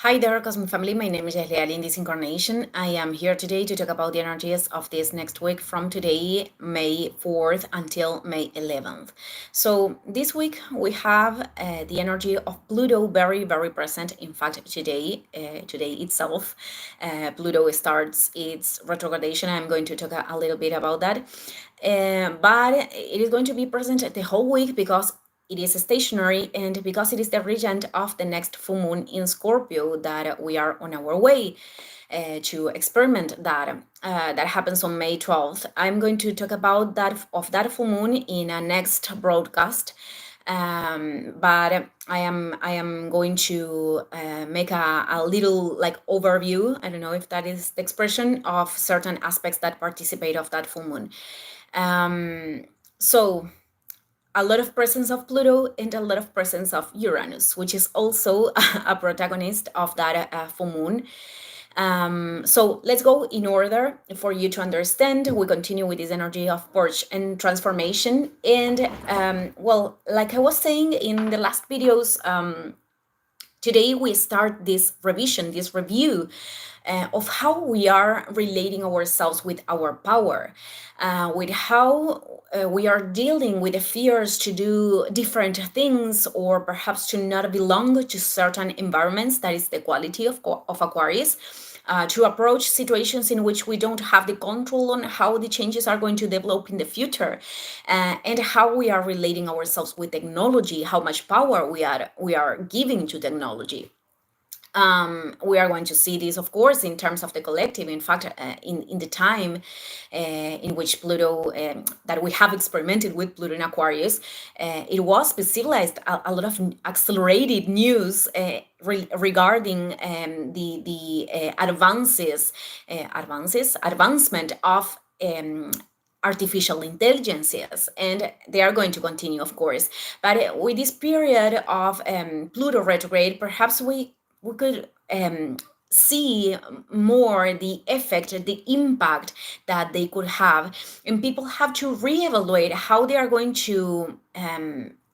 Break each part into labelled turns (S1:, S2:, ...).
S1: Hi there, Cosmic Family. My name is Leal. In this incarnation, I am here today to talk about the energies of this next week from today, May 4th until May 11th. So this week we have the energy of Pluto very, very present. In fact, today itself, Pluto starts its retrogradation. I'm going to talk a little bit about that. But it is going to be present the whole week because it is stationary and because it is the regent of the next full moon in Scorpio that we are on our way to experiment that. That happens on May 12th. I'm going to talk about that full moon in a next broadcast. But I am going to make a little like overview. I don't know if that is the expression of certain aspects that participate of that full moon. So a lot of presence of Pluto and a lot of presence of Uranus, which is also a protagonist of that full moon. So let's go in order for you to understand. We continue with this energy of purge and transformation. And well, like I was saying in the last videos, today we start this revision, this review of how we are relating ourselves with our power, with how we are dealing with the fears to do different things or perhaps to not belong to certain environments. That is the quality of Aquarius. To approach situations in which we don't have the control on how the changes are going to develop in the future, and how we are relating ourselves with technology, how much power we are giving to technology. We are going to see this, of course, in terms of the collective. In fact, in the time in which Pluto, that we have experimented with Pluto in Aquarius, it was specialized a lot of accelerated news regarding the advancement of artificial intelligences, and they are going to continue, of course. But with this period of Pluto retrograde, perhaps we could see more the effect, the impact that they could have, and people have to reevaluate how they are going to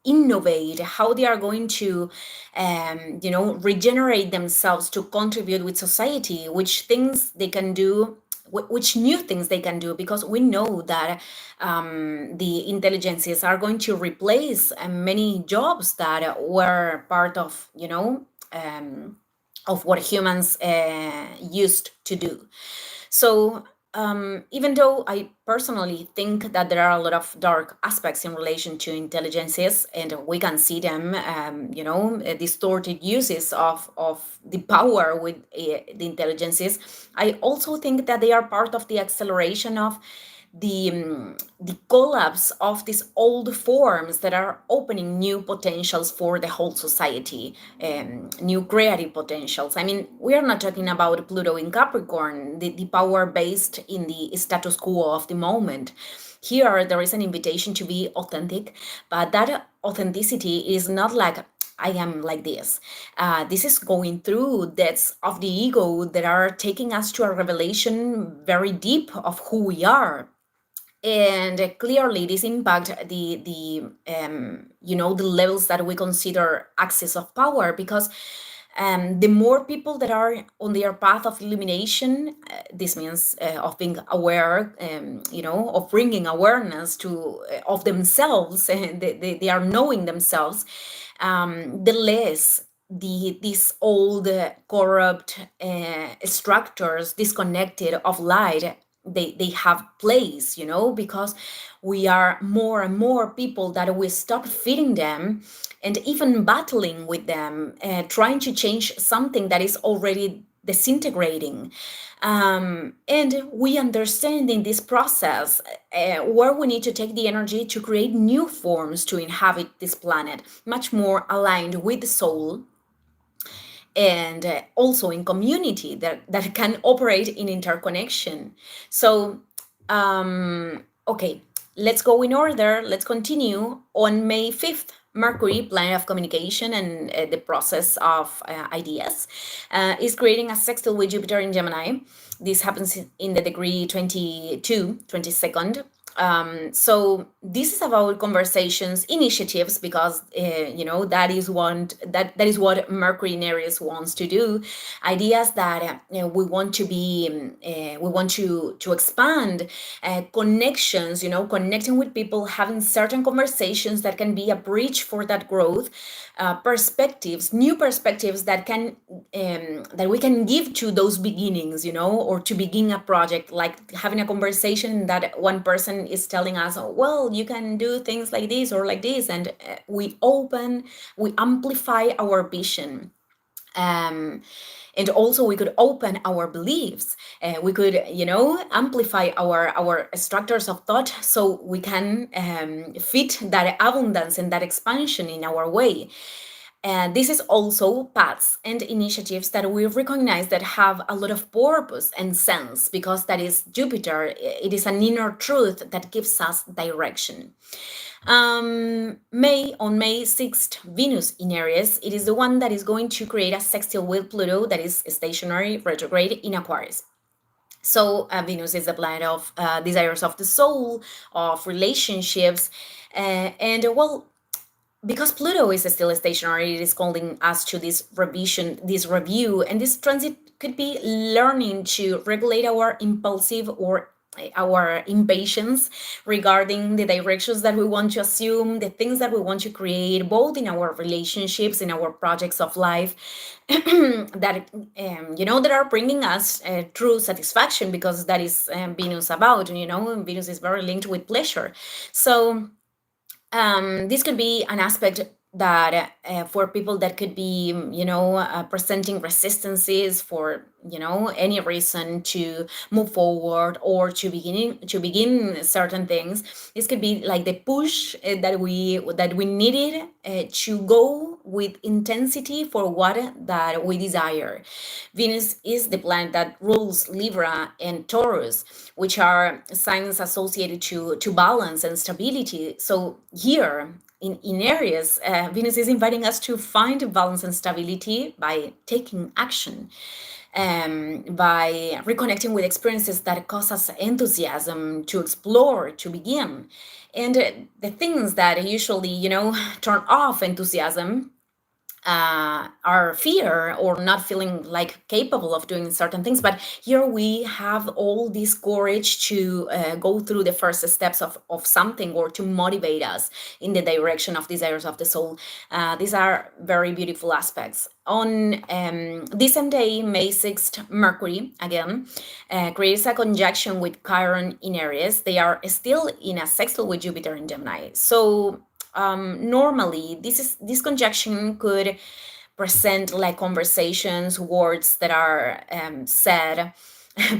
S1: innovate, how they are going to regenerate themselves to contribute with society, which things they can do, which new things they can do, because we know that the intelligences are going to replace many jobs that were part of of what humans used to do. So even though I personally think that there are a lot of dark aspects in relation to intelligences, and we can see them, distorted uses of the power with the intelligences, I also think that they are part of the acceleration of the collapse of these old forms that are opening new potentials for the whole society, new creative potentials. I mean, we are not talking about Pluto in Capricorn, the power based in the status quo of the moment. Here, there is an invitation to be authentic, but that authenticity is not like, I am like this. This is going through depths of the ego that are taking us to a revelation very deep of who we are. And clearly this impact the levels that we consider axis of power, because the more people that are on their path of illumination, this means of being aware, of bringing awareness to of themselves, and they are knowing themselves, the less these old corrupt structures disconnected of light they have place, because we are more and more people that we stop feeding them and even battling with them, trying to change something that is already disintegrating. And we understand in this process where we need to take the energy to create new forms to inhabit this planet, much more aligned with the soul, and also in community that can operate in interconnection. So, okay, let's go in order. Let's continue. On May 5th, Mercury, planet of communication and the process of ideas, is creating a sextile with Jupiter in Gemini. This happens in the degree 22, 22nd. So this is about conversations, initiatives, because that is that is what Mercury in Aries wants to do. Ideas that we want to be, we want to expand, connections. Connecting with people, having certain conversations that can be a bridge for that growth, perspectives, new perspectives that can that we can give to those beginnings, or to begin a project, like having a conversation that one person is telling us, oh, well, you can do things like this or like this, and we amplify our vision. um, and also we could open our beliefs. We could amplify our structures of thought, so we can fit that abundance and that expansion in our way. And this is also paths and initiatives that we recognize that have a lot of purpose and sense, because that is Jupiter. It is an inner truth that gives us direction. On May 6th, Venus in Aries, it is the one that is going to create a sextile with Pluto, that is stationary retrograde in Aquarius. So Venus is the planet of desires of the soul, of relationships, and well, because Pluto is still stationary, it is calling us to this revision, this review, and this transit could be learning to regulate our impulsive or our impatience regarding the directions that we want to assume, the things that we want to create, both in our relationships, in our projects of life, that that are bringing us true satisfaction, because that is Venus about. Venus is very linked with pleasure. So this could be an aspect that for people that could be, presenting resistances for, any reason to move forward or to begin certain things. This could be like the push that we needed to go with intensity for what that we desire. Venus is the planet that rules Libra and Taurus, which are signs associated to balance and stability. So here in Aries, Venus is inviting us to find balance and stability by taking action, by reconnecting with experiences that cause us enthusiasm to explore, to begin. And the things that usually, turn off enthusiasm our fear, or not feeling like capable of doing certain things. But here we have all this courage to go through the first steps of something, or to motivate us in the direction of desires of the soul. These are very beautiful aspects. On this same day, May 6th, Mercury again creates a conjunction with Chiron in Aries. They are still in a sextile with Jupiter in Gemini. So normally this conjunction could present like conversations, words that are said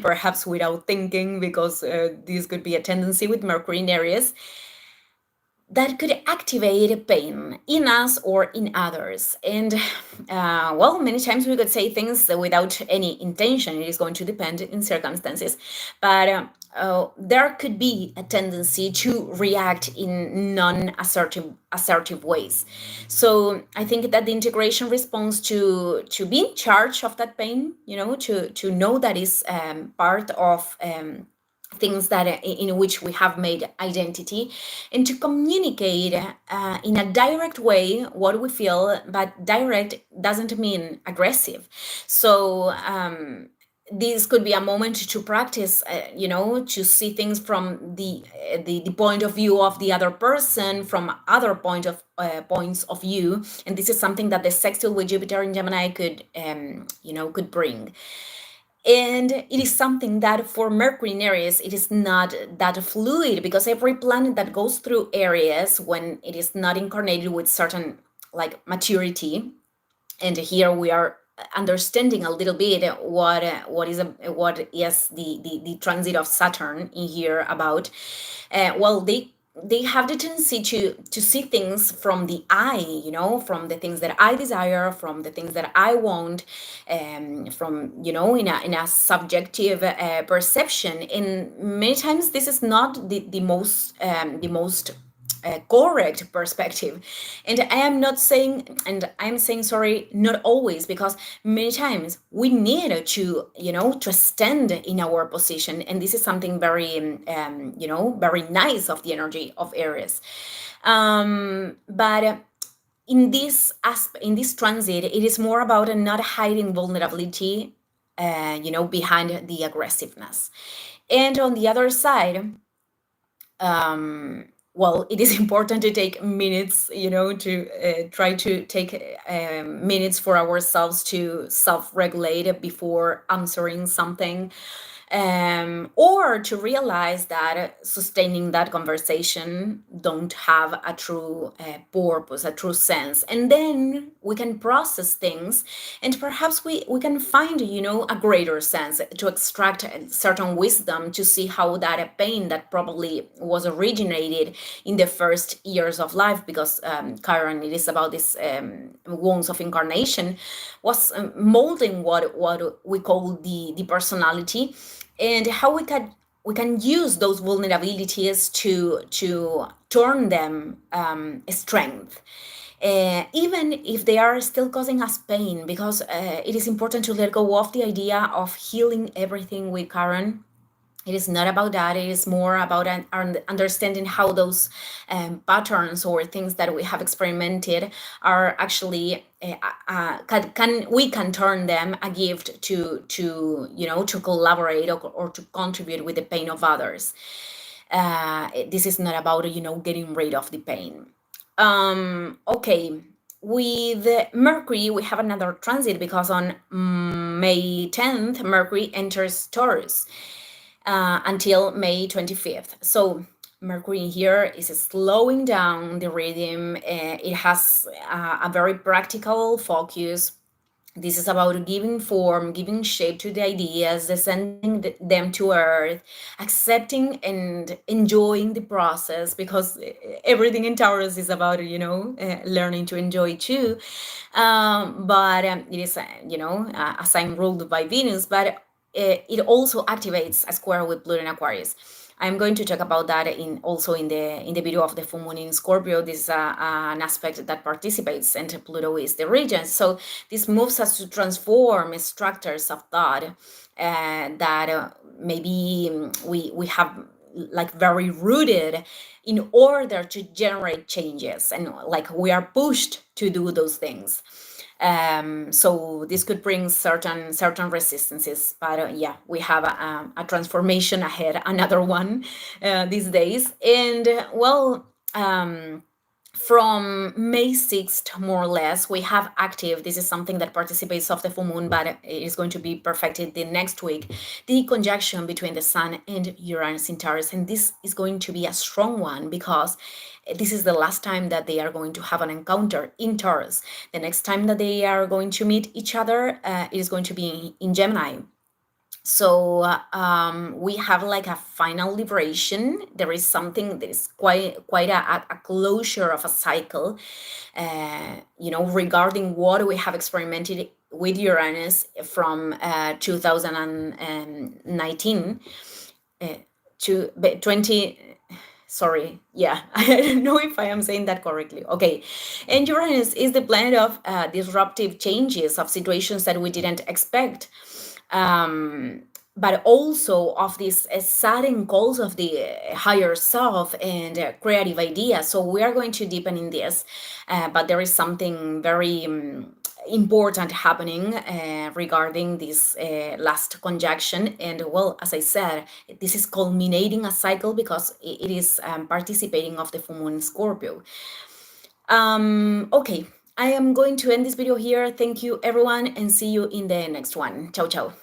S1: perhaps without thinking, because this could be a tendency with Mercury in Aries, that could activate pain in us or in others. And well, many times we could say things without any intention. It is going to depend in circumstances, but there could be a tendency to react in non-assertive ways. So I think that the integration response to be in charge of that pain, to know that is part of things that in which we have made identity, and to communicate in a direct way what we feel. But direct doesn't mean aggressive. So this could be a moment to practice, to see things from the point of view of the other person, from other points of view. And this is something that the sextile with Jupiter in Gemini could bring. And it is something that for Mercury in Aries, it is not that fluid, because every planet that goes through Aries, when it is not incarnated with certain like maturity, and here we are understanding a little bit what is the transit of Saturn in here about. Well, they have the tendency to see things from the eye, from the things that I desire, from the things that I want, from in a subjective perception. And many times this is not the most correct perspective. And I am not saying, and I'm saying, sorry, not always, because many times we need to, to stand in our position. And this is something very, very nice of the energy of Aries. But in this aspect, in this transit, it is more about not hiding vulnerability, behind the aggressiveness. And on the other side, well, it is important to take minutes, to try to take minutes for ourselves to self-regulate before answering something, or to realize that sustaining that conversation don't have a true purpose, a true sense. And then we can process things, and perhaps we can find, a greater sense, to extract certain wisdom, to see how that pain that probably was originated in the first years of life, because Chiron, it is about this wounds of incarnation, was molding what we call the personality, and how we can use those vulnerabilities to turn them strength, even if they are still causing us pain, because it is important to let go of the idea of healing everything with Karen. It is not about that. It is more about understanding how those patterns or things that we have experimented are actually we can turn them a gift to collaborate, or to contribute with the pain of others. This is not about getting rid of the pain. Okay. With Mercury, we have another transit, because on May 10th, Mercury enters Taurus until May 25th. So Mercury here is slowing down the rhythm. It has a very practical focus. This is about giving form, giving shape to the ideas, sending them to earth, accepting and enjoying the process, because everything in Taurus is about, learning to enjoy too. But it is, a sign ruled by Venus, but it also activates a square with Pluto in Aquarius. I'm going to talk about that also in the video of the full moon in Scorpio. This is an aspect that participates, and Pluto is the regent. So this moves us to transform structures of thought that maybe we have like very rooted, in order to generate changes, and like we are pushed to do those things. So this could bring certain resistances, but yeah, we have a transformation ahead, another one these days. And well, from May 6th, more or less, we have active, this is something that participates of the full moon, but it is going to be perfected the next week, the conjunction between the Sun and Uranus in Taurus. And this is going to be a strong one, because this is the last time that they are going to have an encounter in Taurus. The next time that they are going to meet each other, it is going to be in Gemini. So we have like a final liberation. There is something that is quite a closure of a cycle, regarding what we have experimented with Uranus from 2019 to 20. Sorry, yeah, I don't know if I am saying that correctly. Okay, and Uranus is the planet of disruptive changes, of situations that we didn't expect, but also of these sudden calls of the higher self and creative ideas. So we are going to deepen in this, but there is something very important happening regarding this last conjunction. And well, as I said, this is culminating a cycle, because it is participating of the full moon in Scorpio. Okay, I am going to end this video here. Thank you everyone, and see you in the next one. Ciao ciao.